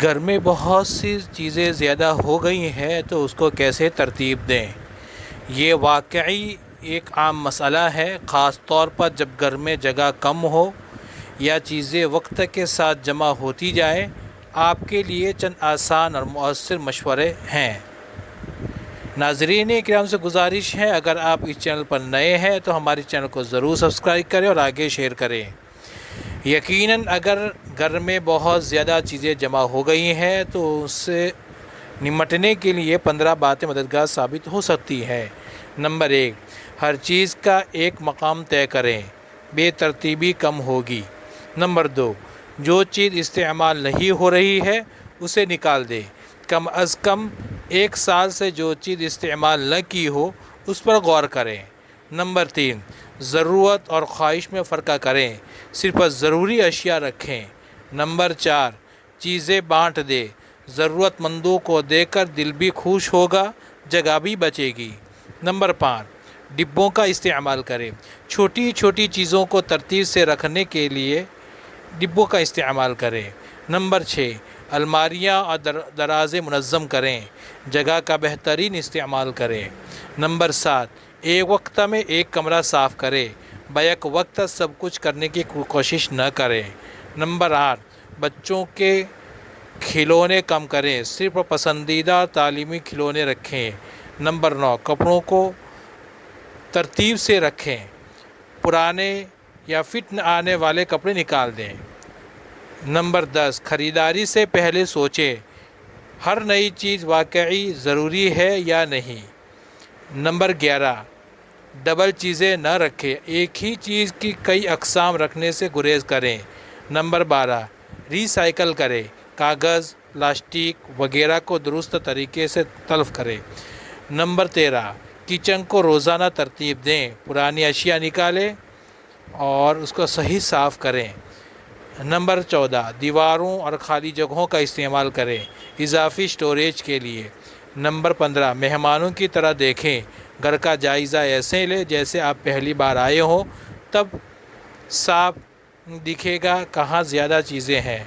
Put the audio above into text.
گھر میں بہت سی چیزیں زیادہ ہو گئی ہیں تو اس کو کیسے ترتیب دیں؟ یہ واقعی ایک عام مسئلہ ہے، خاص طور پر جب گھر میں جگہ کم ہو یا چیزیں وقت کے ساتھ جمع ہوتی جائیں۔ آپ کے لیے چند آسان اور مؤثر مشورے ہیں۔ ناظرین کرام سے گزارش ہے، اگر آپ اس چینل پر نئے ہیں تو ہمارے چینل کو ضرور سبسکرائب کریں اور آگے شیئر کریں۔ یقیناً اگر گھر میں بہت زیادہ چیزیں جمع ہو گئی ہیں تو اس سے نمٹنے کے لیے 15 باتیں مددگار ثابت ہو سکتی ہیں۔ نمبر 1، ہر چیز کا ایک مقام طے کریں، بے ترتیبی کم ہوگی۔ نمبر 2، جو چیز استعمال نہیں ہو رہی ہے اسے نکال دیں، کم از کم 1 سال سے جو چیز استعمال نہ کی ہو اس پر غور کریں۔ نمبر 3، ضرورت اور خواہش میں فرق کریں، صرف ضروری اشیاء رکھیں۔ نمبر 4، چیزیں بانٹ دیں، ضرورت مندوں کو دے کر دل بھی خوش ہوگا، جگہ بھی بچے گی۔ نمبر 5، ڈبوں کا استعمال کریں، چھوٹی چھوٹی چیزوں کو ترتیب سے رکھنے کے لیے ڈبوں کا استعمال کریں۔ نمبر 6، الماریاں اور دراز منظم کریں، جگہ کا بہترین استعمال کریں۔ نمبر 7، ایک وقت میں ایک کمرہ صاف کریں، بیک وقت سب کچھ کرنے کی کوشش نہ کریں۔ نمبر 8، بچوں کے کھلونے کم کریں، صرف پسندیدہ تعلیمی کھلونے رکھیں۔ نمبر 9، کپڑوں کو ترتیب سے رکھیں، پرانے یا فٹ نہ آنے والے کپڑے نکال دیں۔ نمبر 10، خریداری سے پہلے سوچیں، ہر نئی چیز واقعی ضروری ہے یا نہیں۔ نمبر 11، ڈبل چیزیں نہ رکھیں، ایک ہی چیز کی کئی اقسام رکھنے سے گریز کریں۔ نمبر 12، ری سائیکل کریں، کاغذ، پلاسٹک وغیرہ کو درست طریقے سے تلف کریں۔ نمبر 13، کچن کو روزانہ ترتیب دیں، پرانی اشیاء نکالیں اور اس کو صحیح صاف کریں۔ نمبر 14، دیواروں اور خالی جگہوں کا استعمال کریں، اضافی سٹوریج کے لیے۔ نمبر 15، مہمانوں کی طرح دیکھیں، گھر کا جائزہ ایسے لیں جیسے آپ پہلی بار آئے ہوں، تب صاف دکھے گا کہاں زیادہ چیزیں ہیں۔